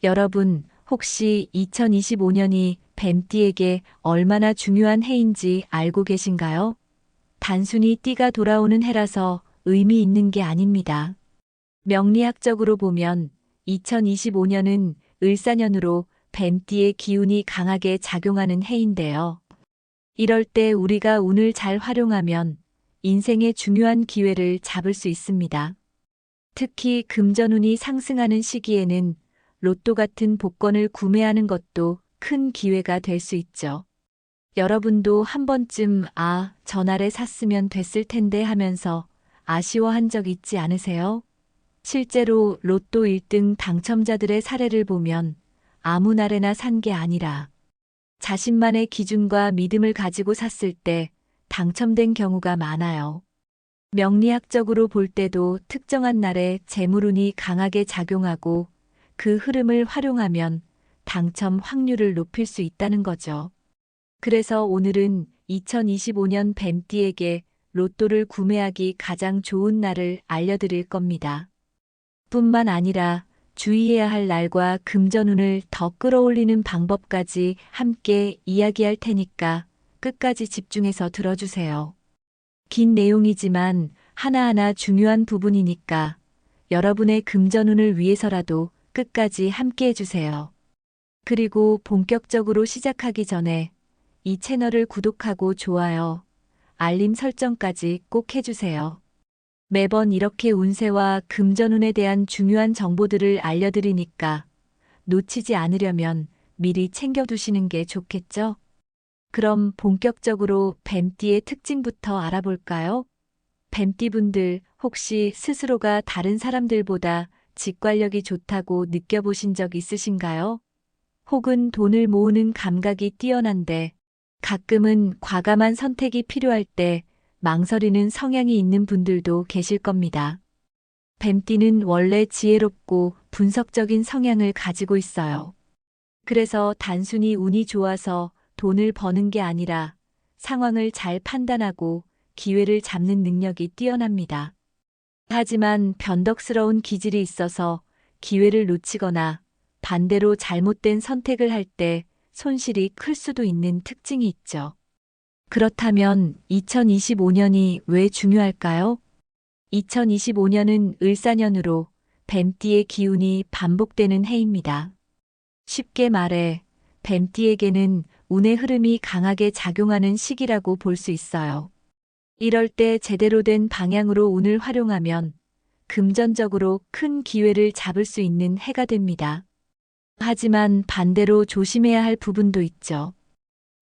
여러분, 혹시 2025년이 뱀띠에게 얼마나 중요한 해인지 알고 계신가요? 단순히 띠가 돌아오는 해라서 의미 있는 게 아닙니다. 명리학적으로 보면 2025년은 을사년으로 뱀띠의 기운이 강하게 작용하는 해인데요. 이럴 때 우리가 운을 잘 활용하면 인생의 중요한 기회를 잡을 수 있습니다. 특히 금전운이 상승하는 시기에는 로또 같은 복권을 구매하는 것도 큰 기회가 될 수 있죠. 여러분도 한 번쯤 전날에 샀으면 됐을 텐데 하면서 아쉬워한 적 있지 않으세요? 실제로 로또 1등 당첨자들의 사례를 보면 아무 날에나 산 게 아니라 자신만의 기준과 믿음을 가지고 샀을 때 당첨된 경우가 많아요. 명리학적으로 볼 때도 특정한 날에 재물운이 강하게 작용하고 그 흐름을 활용하면 당첨 확률을 높일 수 있다는 거죠. 그래서 오늘은 2025년 뱀띠에게 로또를 구매하기 가장 좋은 날을 알려드릴 겁니다. 뿐만 아니라 주의해야 할 날과 금전운을 더 끌어올리는 방법까지 함께 이야기할 테니까 끝까지 집중해서 들어주세요. 긴 내용이지만 하나하나 중요한 부분이니까 여러분의 금전운을 위해서라도 끝까지 함께 해주세요. 그리고 본격적으로 시작하기 전에 이 채널을 구독하고 좋아요, 알림 설정까지 꼭 해주세요. 매번 이렇게 운세와 금전운에 대한 중요한 정보들을 알려드리니까 놓치지 않으려면 미리 챙겨두시는 게 좋겠죠? 그럼 본격적으로 뱀띠의 특징부터 알아볼까요? 뱀띠분들 혹시 스스로가 다른 사람들보다 직관력이 좋다고 느껴보신 적 있으신가요? 혹은 돈을 모으는 감각이 뛰어난데 가끔은 과감한 선택이 필요할 때 망설이는 성향이 있는 분들도 계실 겁니다. 뱀띠는 원래 지혜롭고 분석적인 성향을 가지고 있어요. 그래서 단순히 운이 좋아서 돈을 버는 게 아니라 상황을 잘 판단하고 기회를 잡는 능력이 뛰어납니다. 하지만 변덕스러운 기질이 있어서 기회를 놓치거나 반대로 잘못된 선택을 할 때 손실이 클 수도 있는 특징이 있죠. 그렇다면 2025년이 왜 중요할까요? 2025년은 을사년으로 뱀띠의 기운이 반복되는 해입니다. 쉽게 말해 뱀띠에게는 운의 흐름이 강하게 작용하는 시기라고 볼 수 있어요. 이럴 때 제대로 된 방향으로 운을 활용하면 금전적으로 큰 기회를 잡을 수 있는 해가 됩니다. 하지만 반대로 조심해야 할 부분도 있죠.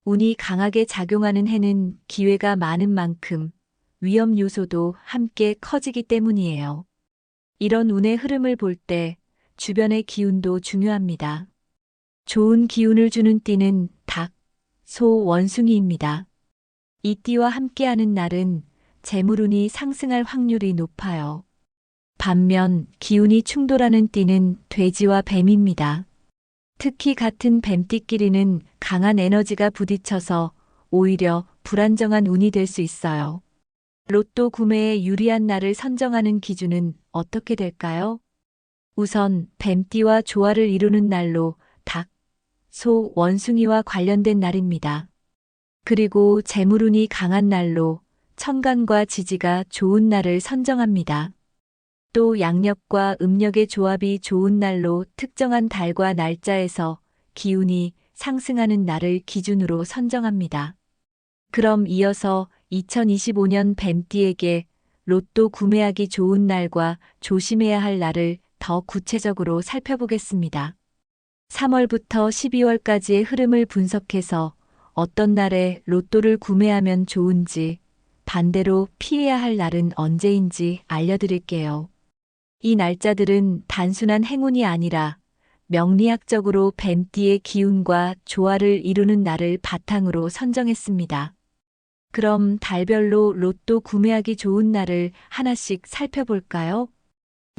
운이 강하게 작용하는 해는 기회가 많은 만큼 위험 요소도 함께 커지기 때문이에요. 이런 운의 흐름을 볼 때 주변의 기운도 중요합니다. 좋은 기운을 주는 띠는 닭, 소, 원숭이입니다. 이 띠와 함께하는 날은 재물운이 상승할 확률이 높아요. 반면 기운이 충돌하는 띠는 돼지와 뱀입니다. 특히 같은 뱀띠끼리는 강한 에너지가 부딪혀서 오히려 불안정한 운이 될 수 있어요. 로또 구매에 유리한 날을 선정하는 기준은 어떻게 될까요? 우선 뱀띠와 조화를 이루는 날로 닭, 소, 원숭이와 관련된 날입니다. 그리고 재물운이 강한 날로 천간과 지지가 좋은 날을 선정합니다. 또 양력과 음력의 조합이 좋은 날로 특정한 달과 날짜에서 기운이 상승하는 날을 기준으로 선정합니다. 그럼 이어서 2025년 뱀띠에게 로또 구매하기 좋은 날과 조심해야 할 날을 더 구체적으로 살펴보겠습니다. 3월부터 12월까지의 흐름을 분석해서 어떤 날에 로또를 구매하면 좋은지, 반대로 피해야 할 날은 언제인지 알려드릴게요. 이 날짜들은 단순한 행운이 아니라 명리학적으로 뱀띠의 기운과 조화를 이루는 날을 바탕으로 선정했습니다. 그럼 달별로 로또 구매하기 좋은 날을 하나씩 살펴볼까요?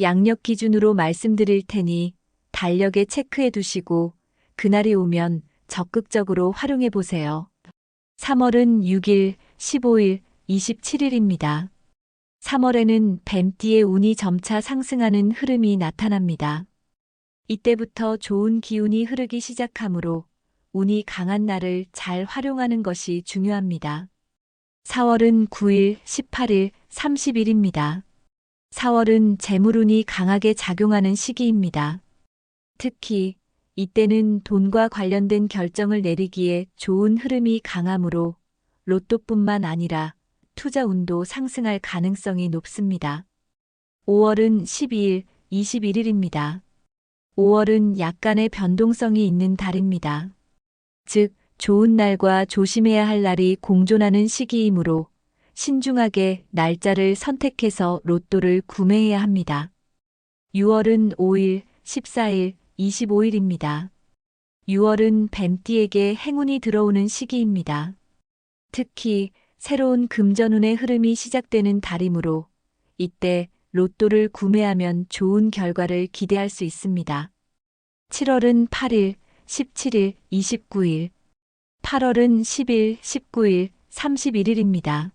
양력 기준으로 말씀드릴 테니 달력에 체크해 두시고 그날이 오면 적극적으로 활용해 보세요. 3월은 6일, 15일, 27일입니다. 3월에는 뱀띠의 운이 점차 상승하는 흐름이 나타납니다. 이때부터 좋은 기운이 흐르기 시작하므로 운이 강한 날을 잘 활용하는 것이 중요합니다. 4월은 9일, 18일, 30일입니다. 4월은 재물운이 강하게 작용하는 시기입니다. 특히 이때는 돈과 관련된 결정을 내리기에 좋은 흐름이 강하므로 로또뿐만 아니라 투자 운도 상승할 가능성이 높습니다. 5월은 12일, 21일입니다. 5월은 약간의 변동성이 있는 달입니다. 즉, 좋은 날과 조심해야 할 날이 공존하는 시기이므로 신중하게 날짜를 선택해서 로또를 구매해야 합니다. 6월은 5일, 14일, 25일입니다. 6월은 뱀띠에게 행운이 들어오는 시기입니다. 특히 새로운 금전운의 흐름이 시작되는 달이므로 이때 로또를 구매하면 좋은 결과를 기대할 수 있습니다. 7월은 8일, 17일, 29일, 8월은 10일, 19일, 31일입니다.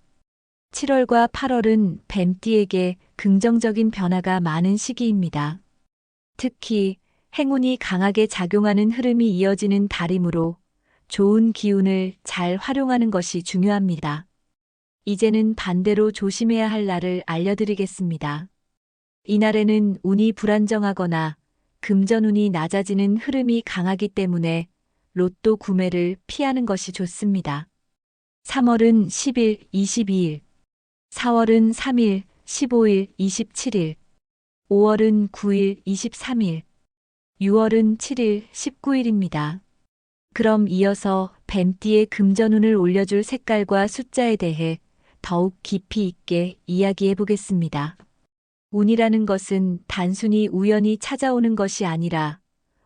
7월과 8월은 뱀띠에게 긍정적인 변화가 많은 시기입니다. 특히 행운이 강하게 작용하는 흐름이 이어지는 달이므로 좋은 기운을 잘 활용하는 것이 중요합니다. 이제는 반대로 조심해야 할 날을 알려드리겠습니다. 이날에는 운이 불안정하거나 금전운이 낮아지는 흐름이 강하기 때문에 로또 구매를 피하는 것이 좋습니다. 3월은 10일, 22일, 4월은 3일, 15일, 27일, 5월은 9일, 23일, 6월은 7일, 19일입니다. 그럼 이어서 뱀띠의 금전운을 올려줄 색깔과 숫자에 대해 더욱 깊이 있게 이야기해 보겠습니다. 운이라는 것은 단순히 우연히 찾아오는 것이 아니라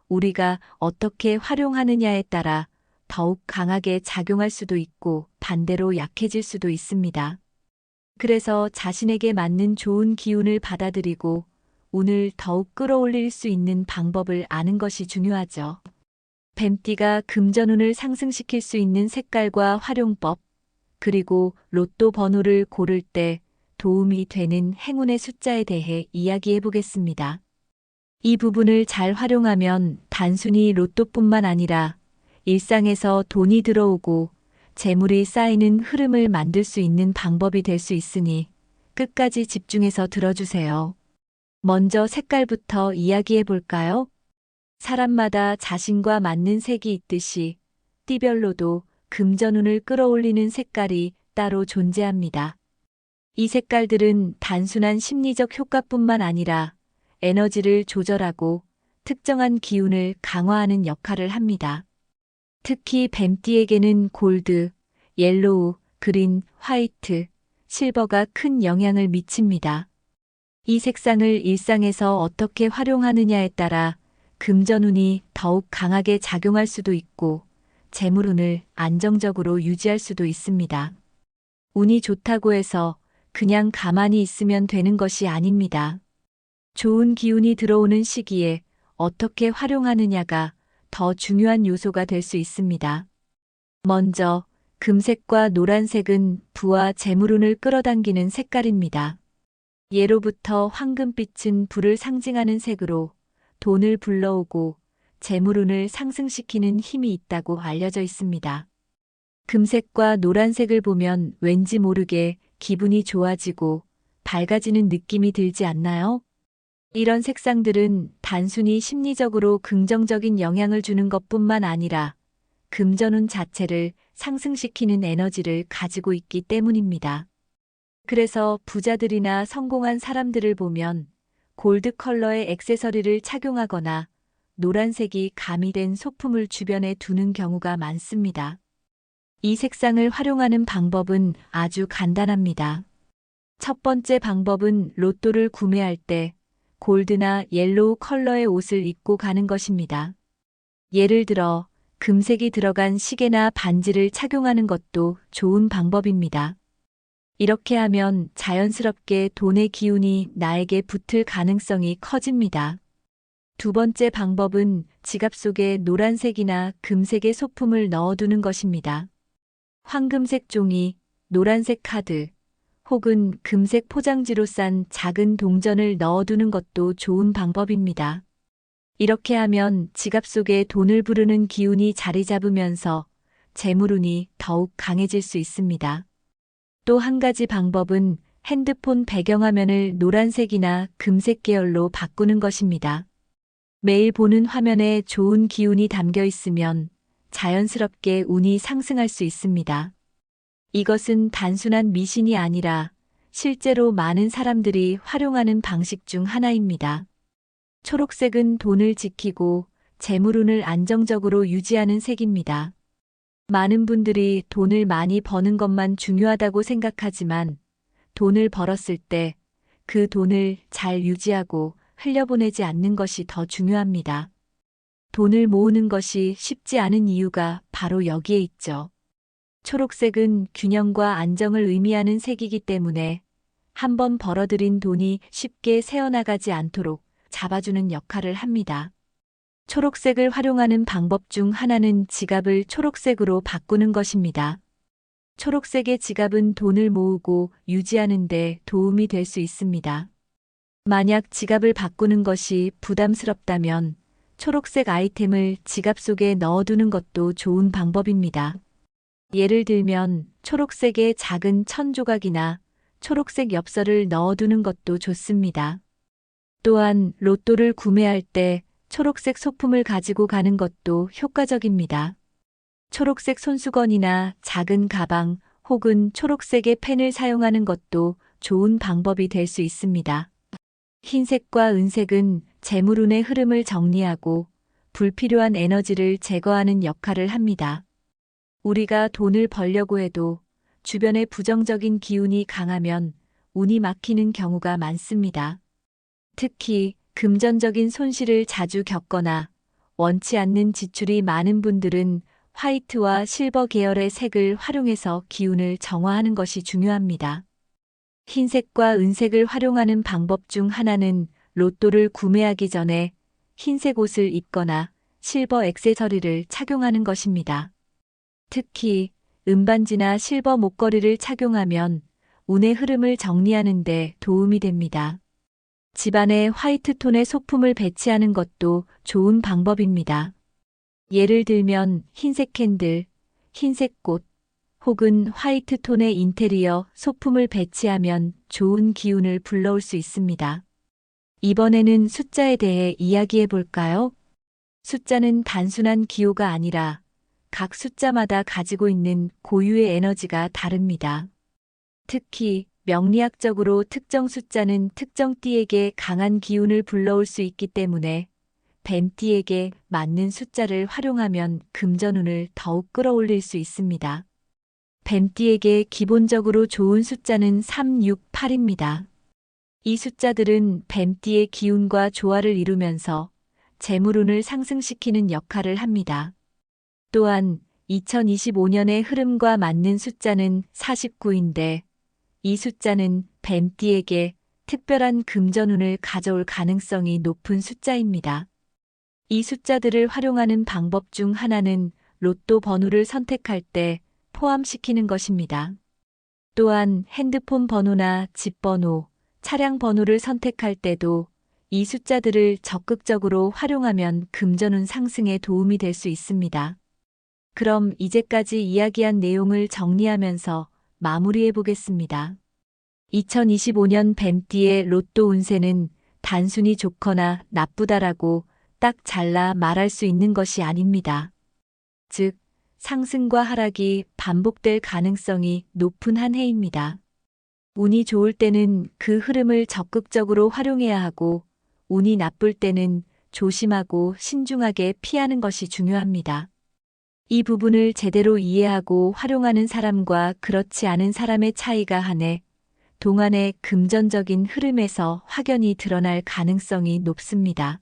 우리가 어떻게 활용하느냐에 따라 더욱 강하게 작용할 수도 있고 반대로 약해질 수도 있습니다. 그래서 자신에게 맞는 좋은 기운을 받아들이고 운을 더욱 끌어올릴 수 있는 방법을 아는 것이 중요하죠. 뱀띠가 금전운을 상승시킬 수 있는 색깔과 활용법, 그리고 로또 번호를 고를 때 도움이 되는 행운의 숫자에 대해 이야기해 보겠습니다. 이 부분을 잘 활용하면 단순히 로또뿐만 아니라 일상에서 돈이 들어오고 재물이 쌓이는 흐름을 만들 수 있는 방법이 될 수 있으니 끝까지 집중해서 들어주세요. 먼저 색깔부터 이야기해 볼까요? 사람마다 자신과 맞는 색이 있듯이 띠별로도 금전운을 끌어올리는 색깔이 따로 존재합니다. 이 색깔들은 단순한 심리적 효과뿐만 아니라 에너지를 조절하고 특정한 기운을 강화하는 역할을 합니다. 특히 뱀띠에게는 골드, 옐로우, 그린, 화이트, 실버가 큰 영향을 미칩니다. 이 색상을 일상에서 어떻게 활용하느냐에 따라 금전운이 더욱 강하게 작용할 수도 있고 재물운을 안정적으로 유지할 수도 있습니다. 운이 좋다고 해서 그냥 가만히 있으면 되는 것이 아닙니다. 좋은 기운이 들어오는 시기에 어떻게 활용하느냐가 더 중요한 요소가 될 수 있습니다. 먼저 금색과 노란색은 부와 재물운을 끌어당기는 색깔입니다. 예로부터 황금빛은 불을 상징하는 색으로 돈을 불러오고 재물운을 상승시키는 힘이 있다고 알려져 있습니다. 금색과 노란색을 보면 왠지 모르게 기분이 좋아지고 밝아지는 느낌이 들지 않나요? 이런 색상들은 단순히 심리적으로 긍정적인 영향을 주는 것뿐만 아니라 금전운 자체를 상승시키는 에너지를 가지고 있기 때문입니다. 그래서 부자들이나 성공한 사람들을 보면 골드 컬러의 액세서리를 착용하거나 노란색이 가미된 소품을 주변에 두는 경우가 많습니다. 이 색상을 활용하는 방법은 아주 간단합니다. 첫 번째 방법은 로또를 구매할 때 골드나 옐로우 컬러의 옷을 입고 가는 것입니다. 예를 들어 금색이 들어간 시계나 반지를 착용하는 것도 좋은 방법입니다. 이렇게 하면 자연스럽게 돈의 기운이 나에게 붙을 가능성이 커집니다. 두 번째 방법은 지갑 속에 노란색이나 금색의 소품을 넣어두는 것입니다. 황금색 종이, 노란색 카드, 혹은 금색 포장지로 싼 작은 동전을 넣어두는 것도 좋은 방법입니다. 이렇게 하면 지갑 속에 돈을 부르는 기운이 자리 잡으면서 재물운이 더욱 강해질 수 있습니다. 또 한 가지 방법은 핸드폰 배경화면을 노란색이나 금색 계열로 바꾸는 것입니다. 매일 보는 화면에 좋은 기운이 담겨 있으면 자연스럽게 운이 상승할 수 있습니다. 이것은 단순한 미신이 아니라 실제로 많은 사람들이 활용하는 방식 중 하나입니다. 초록색은 돈을 지키고 재물운을 안정적으로 유지하는 색입니다. 많은 분들이 돈을 많이 버는 것만 중요하다고 생각하지만 돈을 벌었을 때 그 돈을 잘 유지하고 흘려보내지 않는 것이 더 중요합니다. 돈을 모으는 것이 쉽지 않은 이유가 바로 여기에 있죠. 초록색은 균형과 안정을 의미하는 색이기 때문에 한번 벌어들인 돈이 쉽게 새어나가지 않도록 잡아주는 역할을 합니다. 초록색을 활용하는 방법 중 하나는 지갑을 초록색으로 바꾸는 것입니다. 초록색의 지갑은 돈을 모으고 유지하는 데 도움이 될 수 있습니다. 만약 지갑을 바꾸는 것이 부담스럽다면 초록색 아이템을 지갑 속에 넣어두는 것도 좋은 방법입니다. 예를 들면 초록색의 작은 천 조각이나 초록색 엽서를 넣어두는 것도 좋습니다. 또한 로또를 구매할 때 초록색 소품을 가지고 가는 것도 효과적입니다. 초록색 손수건이나 작은 가방 혹은 초록색의 펜을 사용하는 것도 좋은 방법이 될 수 있습니다. 흰색과 은색은 재물운의 흐름을 정리하고 불필요한 에너지를 제거하는 역할을 합니다. 우리가 돈을 벌려고 해도 주변에 부정적인 기운이 강하면 운이 막히는 경우가 많습니다. 특히 금전적인 손실을 자주 겪거나 원치 않는 지출이 많은 분들은 화이트와 실버 계열의 색을 활용해서 기운을 정화하는 것이 중요합니다. 흰색과 은색을 활용하는 방법 중 하나는 로또를 구매하기 전에 흰색 옷을 입거나 실버 액세서리를 착용하는 것입니다. 특히 은반지나 실버 목걸이를 착용하면 운의 흐름을 정리하는 데 도움이 됩니다. 집안에 화이트 톤의 소품을 배치하는 것도 좋은 방법입니다. 예를 들면 흰색 캔들, 흰색 꽃, 혹은 화이트 톤의 인테리어 소품을 배치하면 좋은 기운을 불러올 수 있습니다. 이번에는 숫자에 대해 이야기해 볼까요? 숫자는 단순한 기호가 아니라 각 숫자마다 가지고 있는 고유의 에너지가 다릅니다. 특히 명리학적으로 특정 숫자는 특정 띠에게 강한 기운을 불러올 수 있기 때문에 뱀띠에게 맞는 숫자를 활용하면 금전운을 더욱 끌어올릴 수 있습니다. 뱀띠에게 기본적으로 좋은 숫자는 3, 6, 8입니다. 이 숫자들은 뱀띠의 기운과 조화를 이루면서 재물운을 상승시키는 역할을 합니다. 또한 2025년의 흐름과 맞는 숫자는 49인데 이 숫자는 뱀띠에게 특별한 금전운을 가져올 가능성이 높은 숫자입니다. 이 숫자들을 활용하는 방법 중 하나는 로또 번호를 선택할 때 포함시키는 것입니다. 또한 핸드폰 번호나 집 번호, 차량 번호를 선택할 때도 이 숫자들을 적극적으로 활용하면 금전운 상승에 도움이 될 수 있습니다. 그럼 이제까지 이야기한 내용을 정리하면서 마무리해 보겠습니다. 2025년 뱀띠의 로또 운세는 단순히 좋거나 나쁘다라고 딱 잘라 말할 수 있는 것이 아닙니다. 즉, 상승과 하락이 반복될 가능성이 높은 한 해입니다. 운이 좋을 때는 그 흐름을 적극적으로 활용해야 하고, 운이 나쁠 때는 조심하고 신중하게 피하는 것이 중요합니다. 이 부분을 제대로 이해하고 활용하는 사람과 그렇지 않은 사람의 차이가 한 해 동안의 금전적인 흐름에서 확연히 드러날 가능성이 높습니다.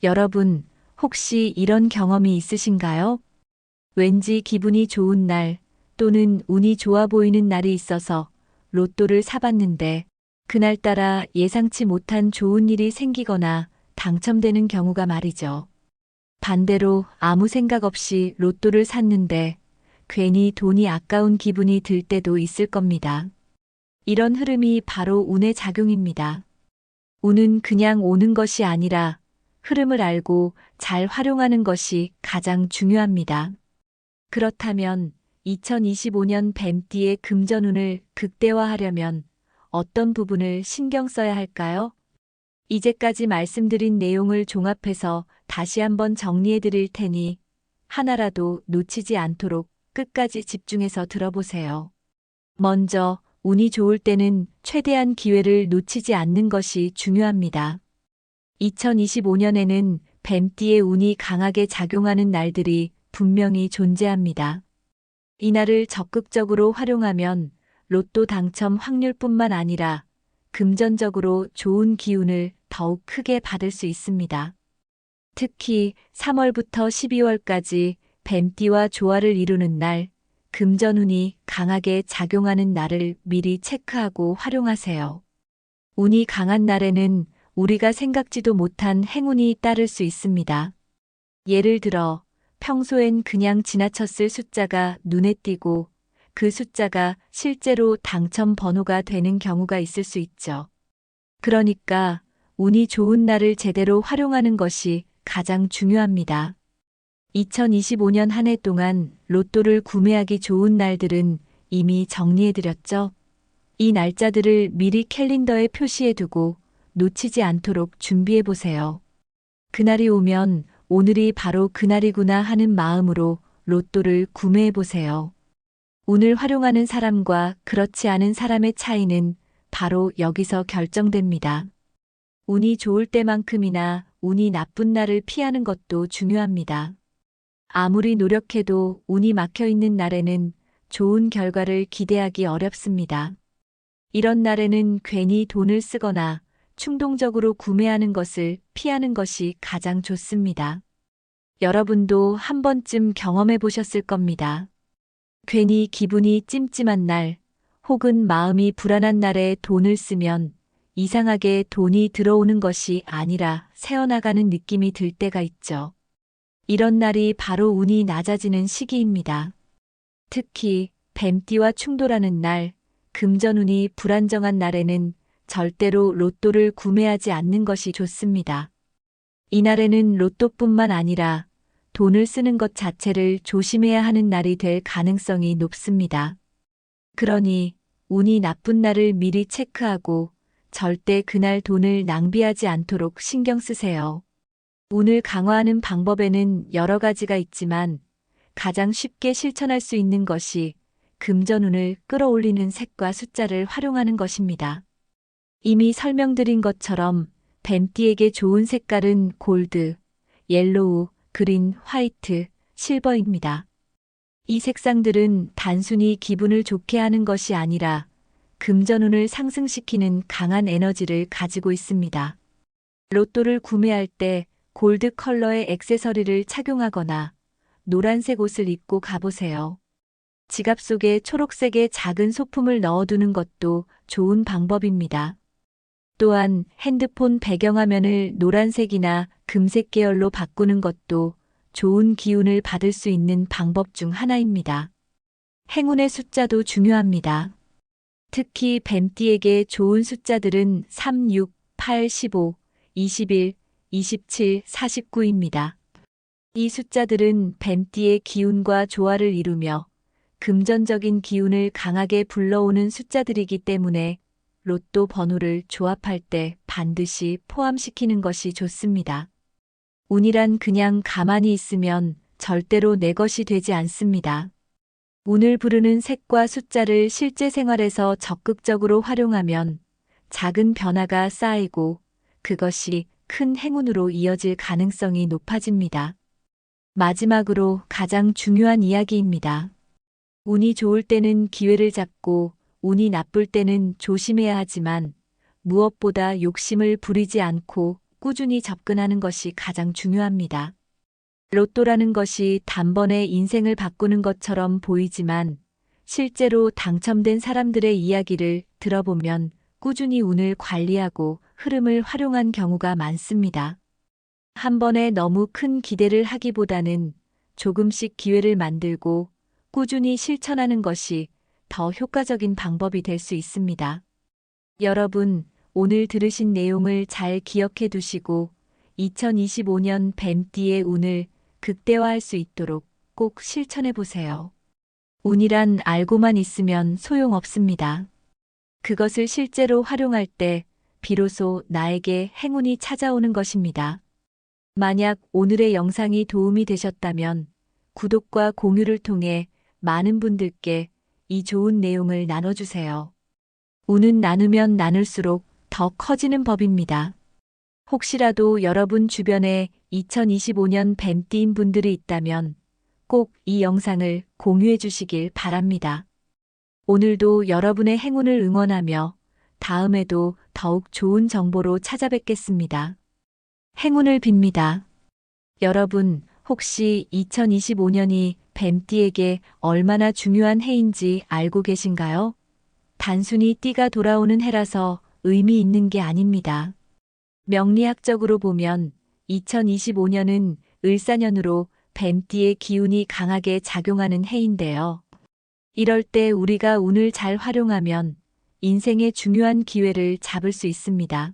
여러분, 혹시 이런 경험이 있으신가요? 왠지 기분이 좋은 날 또는 운이 좋아 보이는 날이 있어서 로또를 사봤는데 그날따라 예상치 못한 좋은 일이 생기거나 당첨되는 경우가 말이죠. 반대로 아무 생각 없이 로또를 샀는데 괜히 돈이 아까운 기분이 들 때도 있을 겁니다. 이런 흐름이 바로 운의 작용입니다. 운은 그냥 오는 것이 아니라 흐름을 알고 잘 활용하는 것이 가장 중요합니다. 그렇다면 2025년 뱀띠의 금전운을 극대화하려면 어떤 부분을 신경 써야 할까요? 이제까지 말씀드린 내용을 종합해서 다시 한번 정리해 드릴 테니 하나라도 놓치지 않도록 끝까지 집중해서 들어보세요. 먼저, 운이 좋을 때는 최대한 기회를 놓치지 않는 것이 중요합니다. 2025년에는 뱀띠의 운이 강하게 작용하는 날들이 분명히 존재합니다. 이 날을 적극적으로 활용하면 로또 당첨 확률뿐만 아니라 금전적으로 좋은 기운을 더욱 크게 받을 수 있습니다. 특히 3월부터 12월까지 뱀띠와 조화를 이루는 날, 금전운이 강하게 작용하는 날을 미리 체크하고 활용하세요. 운이 강한 날에는 우리가 생각지도 못한 행운이 따를 수 있습니다. 예를 들어 평소엔 그냥 지나쳤을 숫자가 눈에 띄고 그 숫자가 실제로 당첨 번호가 되는 경우가 있을 수 있죠. 그러니까 운이 좋은 날을 제대로 활용하는 것이 가장 중요합니다. 2025년 한 해 동안 로또를 구매하기 좋은 날들은 이미 정리해드렸죠. 이 날짜들을 미리 캘린더에 표시해두고 놓치지 않도록 준비해보세요. 그날이 오면 오늘이 바로 그날이구나 하는 마음으로 로또를 구매해보세요. 운을 활용하는 사람과 그렇지 않은 사람의 차이는 바로 여기서 결정됩니다. 운이 좋을 때만큼이나 운이 나쁜 날을 피하는 것도 중요합니다. 아무리 노력해도 운이 막혀 있는 날에는 좋은 결과를 기대하기 어렵습니다. 이런 날에는 괜히 돈을 쓰거나 충동적으로 구매하는 것을 피하는 것이 가장 좋습니다. 여러분도 한 번쯤 경험해 보셨을 겁니다. 괜히 기분이 찜찜한 날, 혹은 마음이 불안한 날에 돈을 쓰면 이상하게 돈이 들어오는 것이 아니라 새어나가는 느낌이 들 때가 있죠. 이런 날이 바로 운이 낮아지는 시기입니다. 특히 뱀띠와 충돌하는 날, 금전운이 불안정한 날에는 절대로 로또를 구매하지 않는 것이 좋습니다. 이날에는 로또뿐만 아니라 돈을 쓰는 것 자체를 조심해야 하는 날이 될 가능성이 높습니다. 그러니 운이 나쁜 날을 미리 체크하고 절대 그날 돈을 낭비하지 않도록 신경 쓰세요. 운을 강화하는 방법에는 여러 가지가 있지만 가장 쉽게 실천할 수 있는 것이 금전운을 끌어올리는 색과 숫자를 활용하는 것입니다. 이미 설명드린 것처럼 뱀띠에게 좋은 색깔은 골드, 옐로우, 그린, 화이트, 실버입니다. 이 색상들은 단순히 기분을 좋게 하는 것이 아니라 금전운을 상승시키는 강한 에너지를 가지고 있습니다. 로또를 구매할 때 골드 컬러의 액세서리를 착용하거나 노란색 옷을 입고 가보세요. 지갑 속에 초록색의 작은 소품을 넣어두는 것도 좋은 방법입니다. 또한 핸드폰 배경화면을 노란색이나 금색 계열로 바꾸는 것도 좋은 기운을 받을 수 있는 방법 중 하나입니다. 행운의 숫자도 중요합니다. 특히 뱀띠에게 좋은 숫자들은 3, 6, 8, 15, 21, 27, 49입니다. 이 숫자들은 뱀띠의 기운과 조화를 이루며 금전적인 기운을 강하게 불러오는 숫자들이기 때문에 로또 번호를 조합할 때 반드시 포함시키는 것이 좋습니다. 운이란 그냥 가만히 있으면 절대로 내 것이 되지 않습니다. 운을 부르는 색과 숫자를 실제 생활에서 적극적으로 활용하면 작은 변화가 쌓이고 그것이 큰 행운으로 이어질 가능성이 높아집니다. 마지막으로 가장 중요한 이야기입니다. 운이 좋을 때는 기회를 잡고 운이 나쁠 때는 조심해야 하지만 무엇보다 욕심을 부리지 않고 꾸준히 접근하는 것이 가장 중요합니다. 로또라는 것이 단번에 인생을 바꾸는 것처럼 보이지만 실제로 당첨된 사람들의 이야기를 들어보면 꾸준히 운을 관리하고 흐름을 활용한 경우가 많습니다. 한 번에 너무 큰 기대를 하기보다는 조금씩 기회를 만들고 꾸준히 실천하는 것이 더 효과적인 방법이 될 수 있습니다. 여러분, 오늘 들으신 내용을 잘 기억해 두시고 2025년 뱀띠의 운을 극대화할 수 있도록 꼭 실천해 보세요. 운이란 알고만 있으면 소용없습니다. 그것을 실제로 활용할 때 비로소 나에게 행운이 찾아오는 것입니다. 만약 오늘의 영상이 도움이 되셨다면 구독과 공유를 통해 많은 분들께 이 좋은 내용을 나눠주세요. 운은 나누면 나눌수록 더 커지는 법입니다. 혹시라도 여러분 주변에 2025년 뱀띠인 분들이 있다면 꼭 이 영상을 공유해 주시길 바랍니다. 오늘도 여러분의 행운을 응원하며 다음에도 더욱 좋은 정보로 찾아뵙겠습니다. 행운을 빕니다. 여러분, 혹시 2025년이 뱀띠에게 얼마나 중요한 해인지 알고 계신가요? 단순히 띠가 돌아오는 해라서 의미 있는 게 아닙니다. 명리학적으로 보면 2025년은 을사년으로 뱀띠의 기운이 강하게 작용하는 해인데요. 이럴 때 우리가 운을 잘 활용하면 인생의 중요한 기회를 잡을 수 있습니다.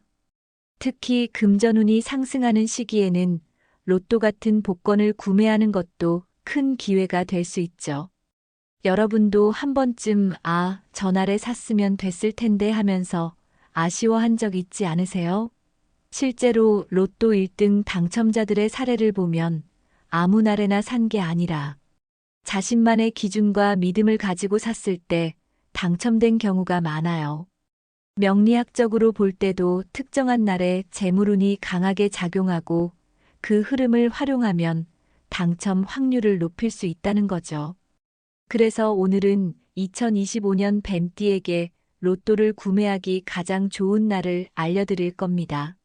특히 금전운이 상승하는 시기에는 로또 같은 복권을 구매하는 것도 큰 기회가 될 수 있죠. 여러분도 한 번쯤 전날에 샀으면 됐을 텐데 하면서 아쉬워한 적 있지 않으세요? 실제로 로또 1등 당첨자들의 사례를 보면 아무 날에나 산 게 아니라 자신만의 기준과 믿음을 가지고 샀을 때 당첨된 경우가 많아요. 명리학적으로 볼 때도 특정한 날에 재물운이 강하게 작용하고 그 흐름을 활용하면 당첨 확률을 높일 수 있다는 거죠. 그래서 오늘은 2025년 뱀띠에게 로또를 구매하기 가장 좋은 날을 알려드릴 겁니다.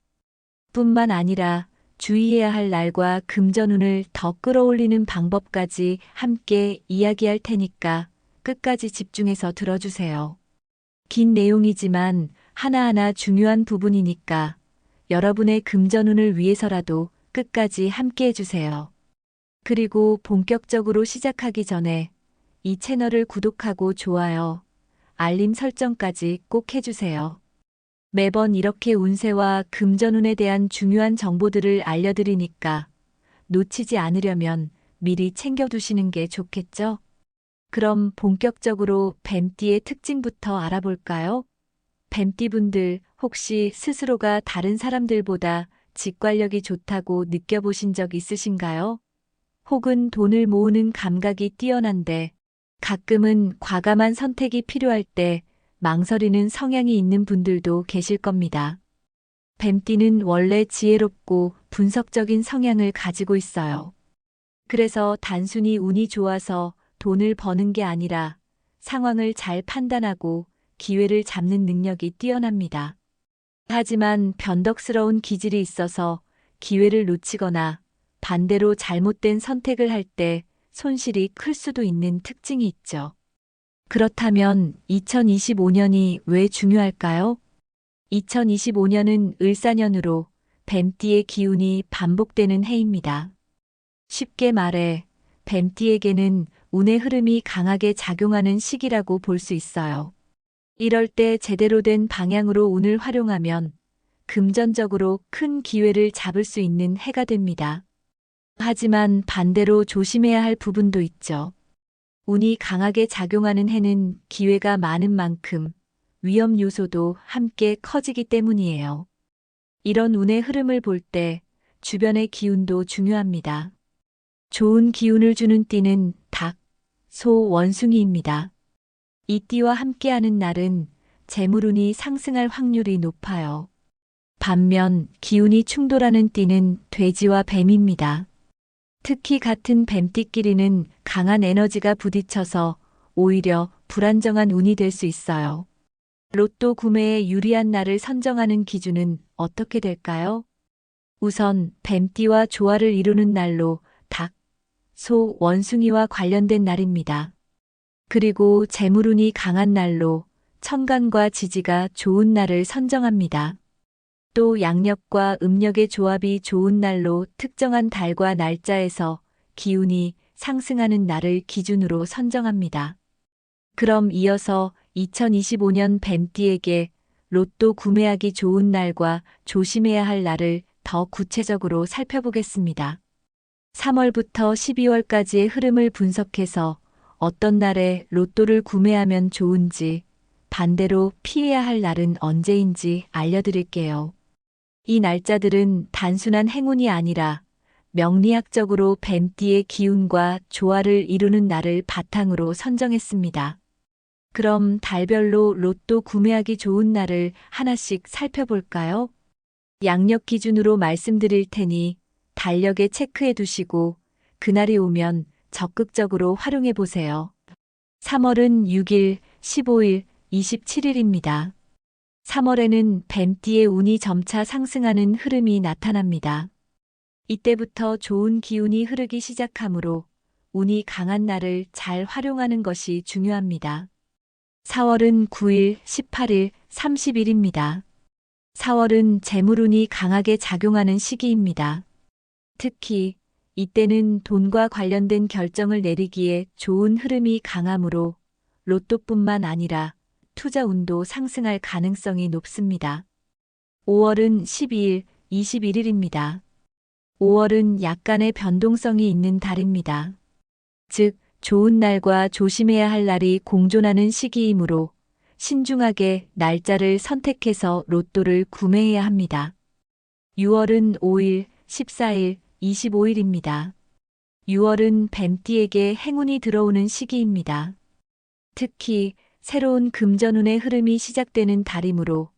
뿐만 아니라 주의해야 할 날과 금전운을 더 끌어올리는 방법까지 함께 이야기할 테니까 끝까지 집중해서 들어주세요. 긴 내용이지만 하나하나 중요한 부분이니까 여러분의 금전운을 위해서라도 끝까지 함께 해주세요. 그리고 본격적으로 시작하기 전에 이 채널을 구독하고 좋아요, 알림 설정까지 꼭 해주세요. 매번 이렇게 운세와 금전운에 대한 중요한 정보들을 알려드리니까 놓치지 않으려면 미리 챙겨두시는 게 좋겠죠? 그럼 본격적으로 뱀띠의 특징부터 알아볼까요? 뱀띠분들 혹시 스스로가 다른 사람들보다 직관력이 좋다고 느껴보신 적 있으신가요? 혹은 돈을 모으는 감각이 뛰어난데 가끔은 과감한 선택이 필요할 때 망설이는 성향이 있는 분들도 계실 겁니다. 뱀띠는 원래 지혜롭고 분석적인 성향을 가지고 있어요. 그래서 단순히 운이 좋아서 돈을 버는 게 아니라 상황을 잘 판단하고 기회를 잡는 능력이 뛰어납니다. 하지만 변덕스러운 기질이 있어서 기회를 놓치거나 반대로 잘못된 선택을 할 때 손실이 클 수도 있는 특징이 있죠. 그렇다면 2025년이 왜 중요할까요? 2025년은 을사년으로 뱀띠의 기운이 반복되는 해입니다. 쉽게 말해 뱀띠에게는 운의 흐름이 강하게 작용하는 시기라고 볼 수 있어요. 이럴 때 제대로 된 방향으로 운을 활용하면 금전적으로 큰 기회를 잡을 수 있는 해가 됩니다. 하지만 반대로 조심해야 할 부분도 있죠. 운이 강하게 작용하는 해는 기회가 많은 만큼 위험 요소도 함께 커지기 때문이에요. 이런 운의 흐름을 볼 때 주변의 기운도 중요합니다. 좋은 기운을 주는 띠는 닭, 소, 원숭이입니다. 이 띠와 함께하는 날은 재물운이 상승할 확률이 높아요. 반면 기운이 충돌하는 띠는 돼지와 뱀입니다. 특히 같은 뱀띠끼리는 강한 에너지가 부딪혀서 오히려 불안정한 운이 될 수 있어요. 로또 구매에 유리한 날을 선정하는 기준은 어떻게 될까요? 우선 뱀띠와 조화를 이루는 날로 닭, 소, 원숭이와 관련된 날입니다. 그리고 재물운이 강한 날로 천간과 지지가 좋은 날을 선정합니다. 또 양력과 음력의 조합이 좋은 날로 특정한 달과 날짜에서 기운이 상승하는 날을 기준으로 선정합니다. 그럼 이어서 2025년 뱀띠에게 로또 구매하기 좋은 날과 조심해야 할 날을 더 구체적으로 살펴보겠습니다. 3월부터 12월까지의 흐름을 분석해서 어떤 날에 로또를 구매하면 좋은지, 반대로 피해야 할 날은 언제인지 알려드릴게요. 이 날짜들은 단순한 행운이 아니라 명리학적으로 뱀띠의 기운과 조화를 이루는 날을 바탕으로 선정했습니다. 그럼 달별로 로또 구매하기 좋은 날을 하나씩 살펴볼까요? 양력 기준으로 말씀드릴 테니 달력에 체크해 두시고 그날이 오면 적극적으로 활용해 보세요. 3월은 6일, 15일, 27일입니다. 3월에는 뱀띠의 운이 점차 상승하는 흐름이 나타납니다. 이때부터 좋은 기운이 흐르기 시작하므로 운이 강한 날을 잘 활용하는 것이 중요합니다. 4월은 9일, 18일, 30일입니다. 4월은 재물운이 강하게 작용하는 시기입니다. 특히 이때는 돈과 관련된 결정을 내리기에 좋은 흐름이 강하므로 로또뿐만 아니라 투자 운도 상승할 가능성이 높습니다. 5월은 12일, 21일입니다. 5월은 약간의 변동성이 있는 달입니다. 즉, 좋은 날과 조심해야 할 날이 공존하는 시기이므로 신중하게 날짜를 선택해서 로또를 구매해야 합니다. 6월은 5일, 14일, 25일입니다. 6월은 뱀띠에게 행운이 들어오는 시기입니다. 특히 새로운 금전운의 흐름이 시작되는 달이므로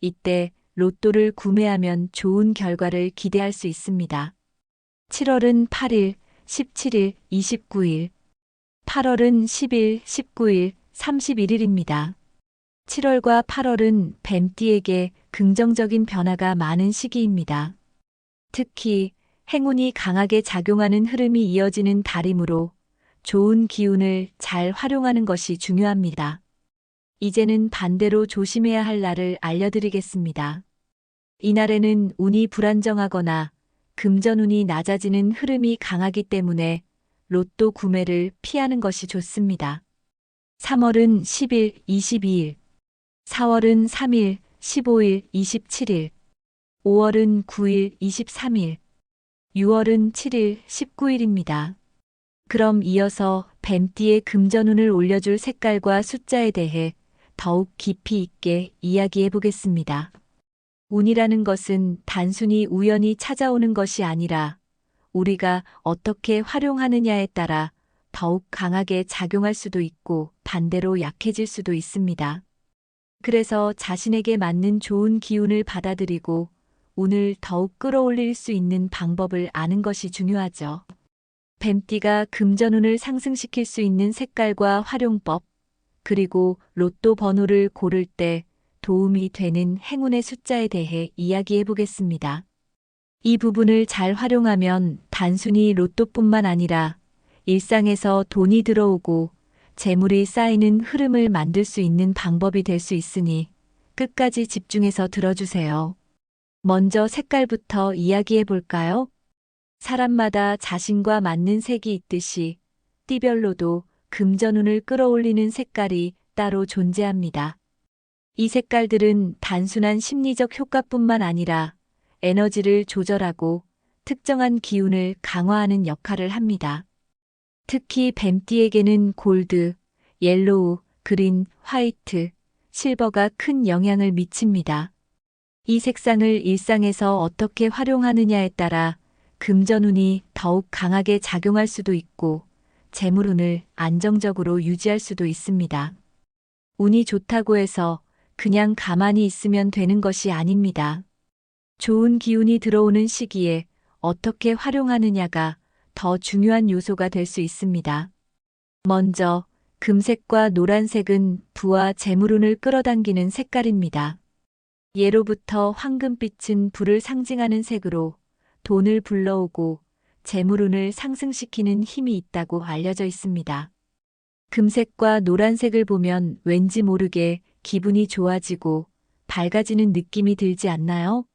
이때 로또를 구매하면 좋은 결과를 기대할 수 있습니다. 7월은 8일, 17일, 29일. 8월은 10일, 19일, 31일입니다. 7월과 8월은 뱀띠에게 긍정적인 변화가 많은 시기입니다. 특히 행운이 강하게 작용하는 흐름이 이어지는 달이므로 좋은 기운을 잘 활용하는 것이 중요합니다. 이제는 반대로 조심해야 할 날을 알려드리겠습니다. 이날에는 운이 불안정하거나 금전운이 낮아지는 흐름이 강하기 때문에 로또 구매를 피하는 것이 좋습니다. 3월은 10일, 22일, 4월은 3일, 15일, 27일, 5월은 9일, 23일, 6월은 7일, 19일입니다. 그럼 이어서 뱀띠의 금전운을 올려줄 색깔과 숫자에 대해 더욱 깊이 있게 이야기해 보겠습니다. 운이라는 것은 단순히 우연히 찾아오는 것이 아니라 우리가 어떻게 활용하느냐에 따라 더욱 강하게 작용할 수도 있고 반대로 약해질 수도 있습니다. 그래서 자신에게 맞는 좋은 기운을 받아들이고 운을 더욱 끌어올릴 수 있는 방법을 아는 것이 중요하죠. 뱀띠가 금전운을 상승시킬 수 있는 색깔과 활용법, 그리고 로또 번호를 고를 때 도움이 되는 행운의 숫자에 대해 이야기해 보겠습니다. 이 부분을 잘 활용하면 단순히 로또뿐만 아니라 일상에서 돈이 들어오고 재물이 쌓이는 흐름을 만들 수 있는 방법이 될 수 있으니 끝까지 집중해서 들어주세요. 먼저 색깔부터 이야기해 볼까요? 사람마다 자신과 맞는 색이 있듯이 띠별로도 금전운을 끌어올리는 색깔이 따로 존재합니다. 이 색깔들은 단순한 심리적 효과뿐만 아니라 에너지를 조절하고 특정한 기운을 강화하는 역할을 합니다. 특히 뱀띠에게는 골드, 옐로우, 그린, 화이트, 실버가 큰 영향을 미칩니다. 이 색상을 일상에서 어떻게 활용하느냐에 따라 금전운이 더욱 강하게 작용할 수도 있고 재물운을 안정적으로 유지할 수도 있습니다. 운이 좋다고 해서 그냥 가만히 있으면 되는 것이 아닙니다. 좋은 기운이 들어오는 시기에 어떻게 활용하느냐가 더 중요한 요소가 될 수 있습니다. 먼저 금색과 노란색은 부와 재물운을 끌어당기는 색깔입니다. 예로부터 황금빛은 불을 상징하는 색으로 돈을 불러오고 재물운을 상승시키는 힘이 있다고 알려져 있습니다. 금색과 노란색을 보면 왠지 모르게 기분이 좋아지고 밝아지는 느낌이 들지 않나요?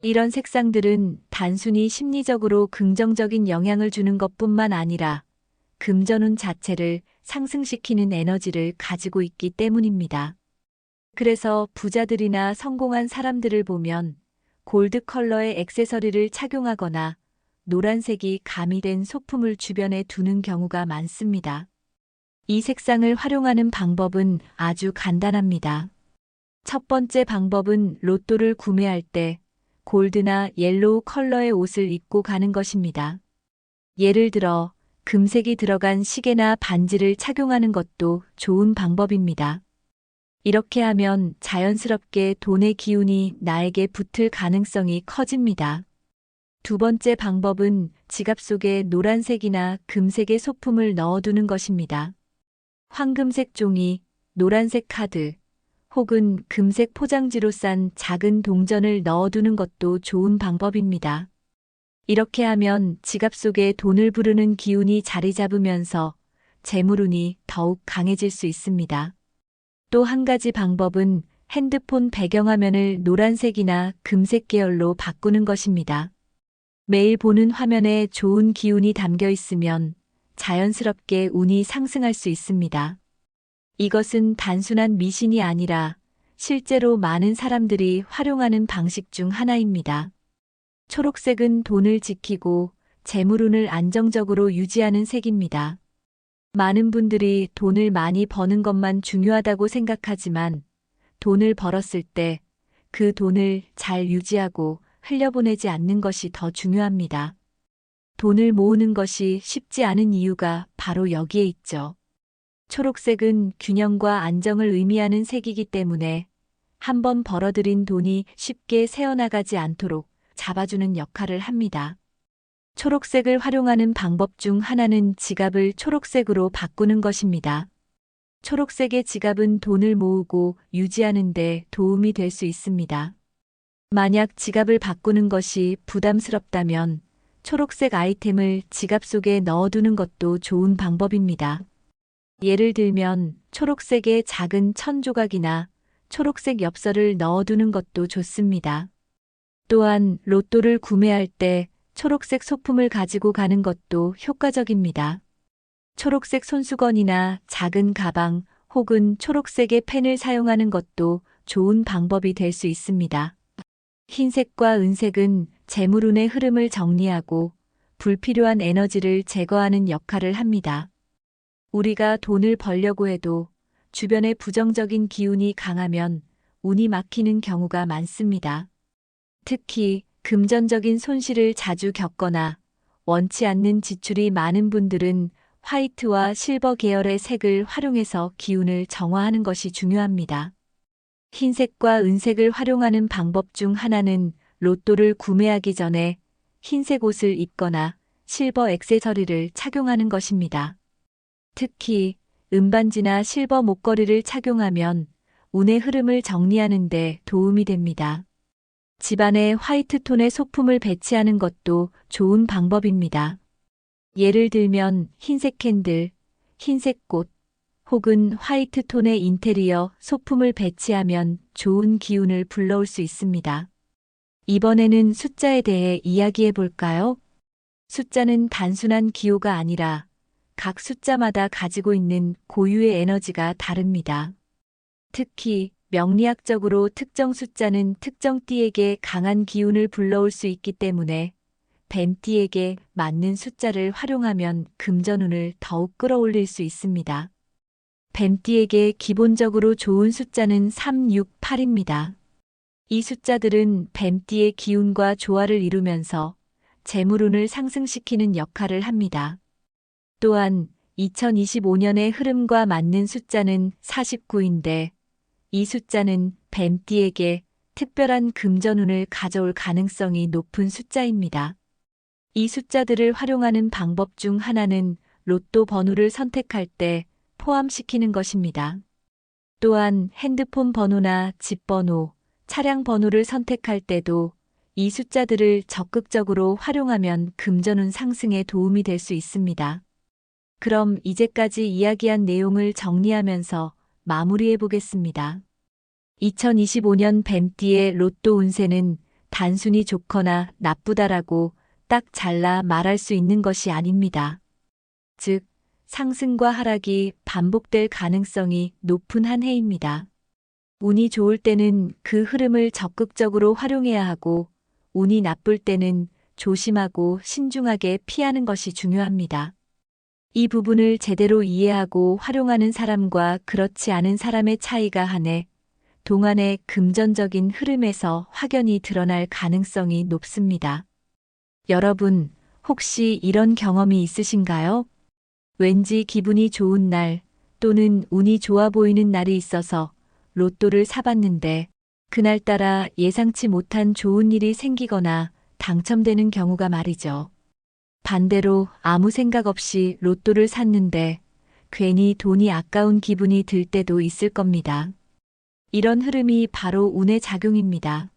이런 색상들은 단순히 심리적으로 긍정적인 영향을 주는 것뿐만 아니라 금전운 자체를 상승시키는 에너지를 가지고 있기 때문입니다. 그래서 부자들이나 성공한 사람들을 보면 골드 컬러의 액세서리를 착용하거나 노란색이 가미된 소품을 주변에 두는 경우가 많습니다. 이 색상을 활용하는 방법은 아주 간단합니다. 첫 번째 방법은 로또를 구매할 때 골드나 옐로우 컬러의 옷을 입고 가는 것입니다. 예를 들어 금색이 들어간 시계나 반지를 착용하는 것도 좋은 방법입니다. 이렇게 하면 자연스럽게 돈의 기운이 나에게 붙을 가능성이 커집니다. 두 번째 방법은 지갑 속에 노란색이나 금색의 소품을 넣어두는 것입니다. 황금색 종이, 노란색 카드, 혹은 금색 포장지로 싼 작은 동전을 넣어두는 것도 좋은 방법입니다. 이렇게 하면 지갑 속에 돈을 부르는 기운이 자리 잡으면서 재물운이 더욱 강해질 수 있습니다. 또 한 가지 방법은 핸드폰 배경화면을 노란색이나 금색 계열로 바꾸는 것입니다. 매일 보는 화면에 좋은 기운이 담겨 있으면 자연스럽게 운이 상승할 수 있습니다. 이것은 단순한 미신이 아니라 실제로 많은 사람들이 활용하는 방식 중 하나입니다. 초록색은 돈을 지키고 재물운을 안정적으로 유지하는 색입니다. 많은 분들이 돈을 많이 버는 것만 중요하다고 생각하지만 돈을 벌었을 때 그 돈을 잘 유지하고 흘려보내지 않는 것이 더 중요합니다. 돈을 모으는 것이 쉽지 않은 이유가 바로 여기에 있죠. 초록색은 균형과 안정을 의미하는 색이기 때문에 한번 벌어들인 돈이 쉽게 새어나가지 않도록 잡아주는 역할을 합니다. 초록색을 활용하는 방법 중 하나는 지갑을 초록색으로 바꾸는 것입니다. 초록색의 지갑은 돈을 모으고 유지하는 데 도움이 될 수 있습니다. 만약 지갑을 바꾸는 것이 부담스럽다면 초록색 아이템을 지갑 속에 넣어두는 것도 좋은 방법입니다. 예를 들면 초록색의 작은 천 조각이나 초록색 엽서를 넣어두는 것도 좋습니다. 또한 로또를 구매할 때 초록색 소품을 가지고 가는 것도 효과적입니다. 초록색 손수건이나 작은 가방 혹은 초록색의 펜을 사용하는 것도 좋은 방법이 될 수 있습니다. 흰색과 은색은 재물운의 흐름을 정리하고 불필요한 에너지를 제거하는 역할을 합니다. 우리가 돈을 벌려고 해도 주변에 부정적인 기운이 강하면 운이 막히는 경우가 많습니다. 특히 금전적인 손실을 자주 겪거나 원치 않는 지출이 많은 분들은 화이트와 실버 계열의 색을 활용해서 기운을 정화하는 것이 중요합니다. 흰색과 은색을 활용하는 방법 중 하나는 로또를 구매하기 전에 흰색 옷을 입거나 실버 액세서리를 착용하는 것입니다. 특히 은반지나 실버 목걸이를 착용하면 운의 흐름을 정리하는 데 도움이 됩니다. 집안에 화이트 톤의 소품을 배치하는 것도 좋은 방법입니다. 예를 들면 흰색 캔들, 흰색 꽃, 혹은 화이트 톤의 인테리어 소품을 배치하면 좋은 기운을 불러올 수 있습니다. 이번에는 숫자에 대해 이야기해 볼까요? 숫자는 단순한 기호가 아니라 각 숫자마다 가지고 있는 고유의 에너지가 다릅니다. 특히 명리학적으로 특정 숫자는 특정 띠에게 강한 기운을 불러올 수 있기 때문에 뱀띠에게 맞는 숫자를 활용하면 금전운을 더욱 끌어올릴 수 있습니다. 뱀띠에게 기본적으로 좋은 숫자는 3, 6, 8입니다. 이 숫자들은 뱀띠의 기운과 조화를 이루면서 재물운을 상승시키는 역할을 합니다. 또한 2025년의 흐름과 맞는 숫자는 49인데 이 숫자는 뱀띠에게 특별한 금전운을 가져올 가능성이 높은 숫자입니다. 이 숫자들을 활용하는 방법 중 하나는 로또 번호를 선택할 때 포함시키는 것입니다. 또한 핸드폰 번호나 집 번호, 차량 번호를 선택할 때도 이 숫자들을 적극적으로 활용하면 금전운 상승에 도움이 될 수 있습니다. 그럼 이제까지 이야기한 내용을 정리하면서 마무리해 보겠습니다. 2025년 뱀띠의 로또 운세는 단순히 좋거나 나쁘다라고 딱 잘라 말할 수 있는 것이 아닙니다. 즉, 상승과 하락이 반복될 가능성이 높은 한 해입니다. 운이 좋을 때는 그 흐름을 적극적으로 활용해야 하고, 운이 나쁠 때는 조심하고 신중하게 피하는 것이 중요합니다. 이 부분을 제대로 이해하고 활용하는 사람과 그렇지 않은 사람의 차이가 한 해 동안의 금전적인 흐름에서 확연히 드러날 가능성이 높습니다. 여러분, 혹시 이런 경험이 있으신가요? 왠지 기분이 좋은 날 또는 운이 좋아 보이는 날이 있어서 로또를 사봤는데 그날따라 예상치 못한 좋은 일이 생기거나 당첨되는 경우가 말이죠. 반대로 아무 생각 없이 로또를 샀는데 괜히 돈이 아까운 기분이 들 때도 있을 겁니다. 이런 흐름이 바로 운의 작용입니다.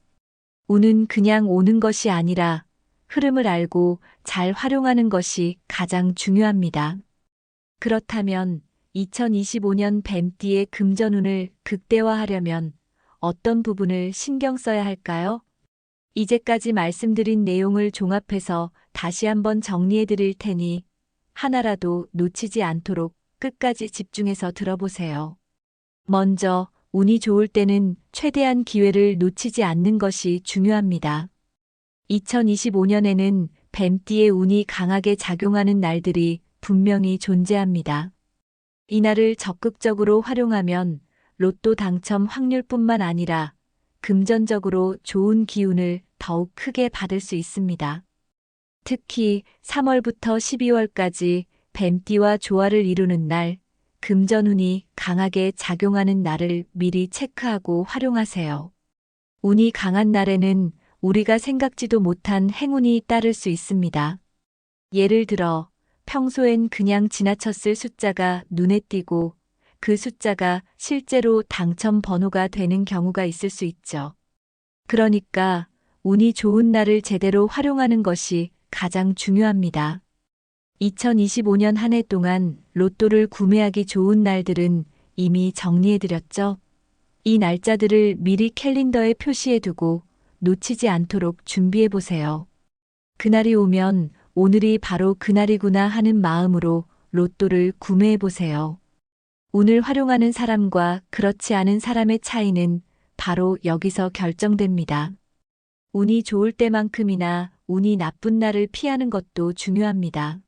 운은 그냥 오는 것이 아니라 흐름을 알고 잘 활용하는 것이 가장 중요합니다. 그렇다면 2025년 뱀띠의 금전운을 극대화하려면 어떤 부분을 신경 써야 할까요? 이제까지 말씀드린 내용을 종합해서 다시 한번 정리해 드릴 테니 하나라도 놓치지 않도록 끝까지 집중해서 들어보세요. 먼저, 운이 좋을 때는 최대한 기회를 놓치지 않는 것이 중요합니다. 2025년에는 뱀띠의 운이 강하게 작용하는 날들이 분명히 존재합니다. 이 날을 적극적으로 활용하면 로또 당첨 확률뿐만 아니라 금전적으로 좋은 기운을 더욱 크게 받을 수 있습니다. 특히 3월부터 12월까지 뱀띠와 조화를 이루는 날, 금전운이 강하게 작용하는 날을 미리 체크하고 활용하세요. 운이 강한 날에는 우리가 생각지도 못한 행운이 따를 수 있습니다. 예를 들어, 평소엔 그냥 지나쳤을 숫자가 눈에 띄고 그 숫자가 실제로 당첨 번호가 되는 경우가 있을 수 있죠. 그러니까 운이 좋은 날을 제대로 활용하는 것이 가장 중요합니다. 2025년 한 해 동안 로또를 구매하기 좋은 날들은 이미 정리해드렸죠. 이 날짜들을 미리 캘린더에 표시해두고 놓치지 않도록 준비해보세요. 그날이 오면 오늘이 바로 그날이구나 하는 마음으로 로또를 구매해보세요. 운을 활용하는 사람과 그렇지 않은 사람의 차이는 바로 여기서 결정됩니다. 운이 좋을 때만큼이나 운이 나쁜 날을 피하는 것도 중요합니다.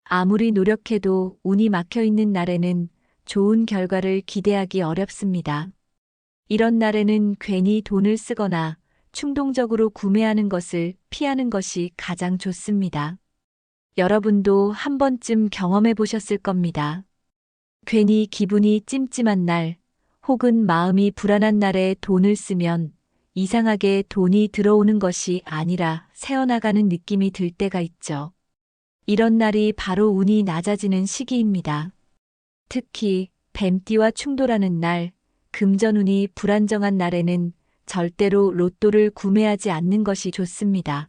아무리 노력해도 운이 막혀 있는 날에는 좋은 결과를 기대하기 어렵습니다. 이런 날에는 괜히 돈을 쓰거나 충동적으로 구매하는 것을 피하는 것이 가장 좋습니다. 여러분도 한 번쯤 경험해 보셨을 겁니다. 괜히 기분이 찜찜한 날, 혹은 마음이 불안한 날에 돈을 쓰면 이상하게 돈이 들어오는 것이 아니라 새어나가는 느낌이 들 때가 있죠. 이런 날이 바로 운이 낮아지는 시기입니다. 특히 뱀띠와 충돌하는 날, 금전운이 불안정한 날에는 절대로 로또를 구매하지 않는 것이 좋습니다.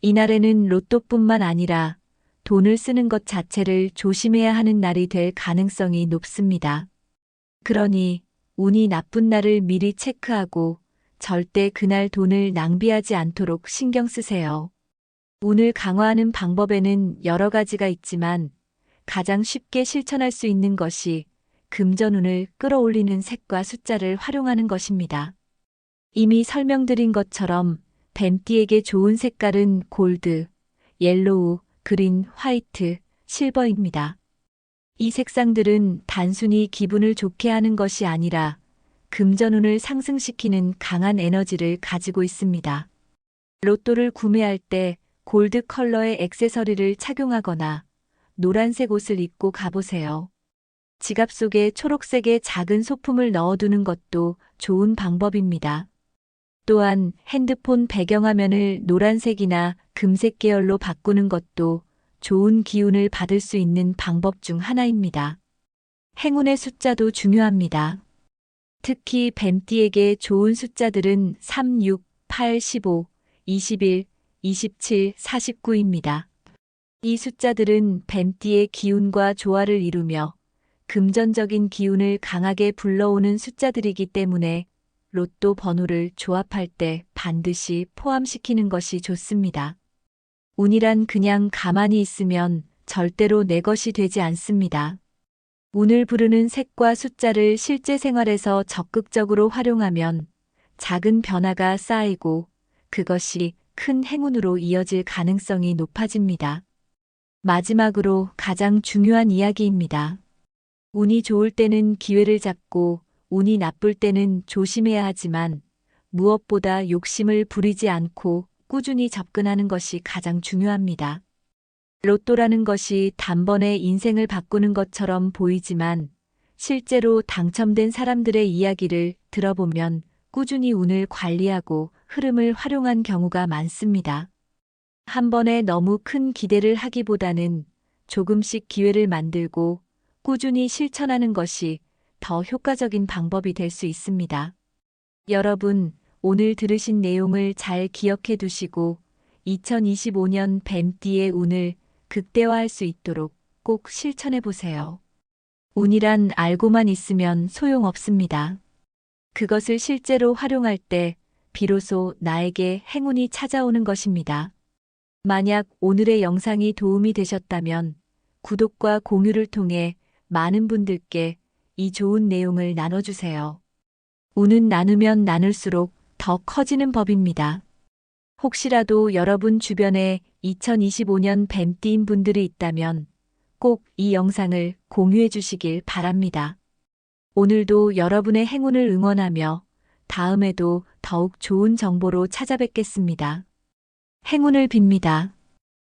이날에는 로또뿐만 아니라 돈을 쓰는 것 자체를 조심해야 하는 날이 될 가능성이 높습니다. 그러니 운이 나쁜 날을 미리 체크하고 절대 그날 돈을 낭비하지 않도록 신경 쓰세요. 운을 강화하는 방법에는 여러 가지가 있지만 가장 쉽게 실천할 수 있는 것이 금전운을 끌어올리는 색과 숫자를 활용하는 것입니다. 이미 설명드린 것처럼 뱀띠에게 좋은 색깔은 골드, 옐로우, 그린, 화이트, 실버입니다. 이 색상들은 단순히 기분을 좋게 하는 것이 아니라 금전운을 상승시키는 강한 에너지를 가지고 있습니다. 로또를 구매할 때 골드 컬러의 액세서리를 착용하거나 노란색 옷을 입고 가보세요. 지갑 속에 초록색의 작은 소품을 넣어두는 것도 좋은 방법입니다. 또한 핸드폰 배경화면을 노란색이나 금색 계열로 바꾸는 것도 좋은 기운을 받을 수 있는 방법 중 하나입니다. 행운의 숫자도 중요합니다. 특히 뱀띠에게 좋은 숫자들은 3, 6, 8, 15, 21, 27, 49입니다. 이 숫자들은 뱀띠의 기운과 조화를 이루며 금전적인 기운을 강하게 불러오는 숫자들이기 때문에 로또 번호를 조합할 때 반드시 포함시키는 것이 좋습니다. 운이란 그냥 가만히 있으면 절대로 내 것이 되지 않습니다. 운을 부르는 색과 숫자를 실제 생활에서 적극적으로 활용하면 작은 변화가 쌓이고 그것이 큰 행운으로 이어질 가능성이 높아집니다. 마지막으로 가장 중요한 이야기입니다. 운이 좋을 때는 기회를 잡고 운이 나쁠 때는 조심해야 하지만 무엇보다 욕심을 부리지 않고 꾸준히 접근하는 것이 가장 중요합니다. 로또라는 것이 단번에 인생을 바꾸는 것처럼 보이지만 실제로 당첨된 사람들의 이야기를 들어보면 꾸준히 운을 관리하고 흐름을 활용한 경우가 많습니다. 한 번에 너무 큰 기대를 하기보다는 조금씩 기회를 만들고 꾸준히 실천하는 것이 더 효과적인 방법이 될 수 있습니다. 여러분, 오늘 들으신 내용을 잘 기억해 두시고 2025년 뱀띠의 운을 극대화할 수 있도록 꼭 실천해 보세요. 운이란 알고만 있으면 소용없습니다. 그것을 실제로 활용할 때 비로소 나에게 행운이 찾아오는 것입니다. 만약 오늘의 영상이 도움이 되셨다면 구독과 공유를 통해 많은 분들께 이 좋은 내용을 나눠주세요. 운은 나누면 나눌수록 더 커지는 법입니다. 혹시라도 여러분 주변에 2025년 뱀띠인 분들이 있다면 꼭 이 영상을 공유해 주시길 바랍니다. 오늘도 여러분의 행운을 응원하며 다음에도 더욱 좋은 정보로 찾아뵙겠습니다. 행운을 빕니다.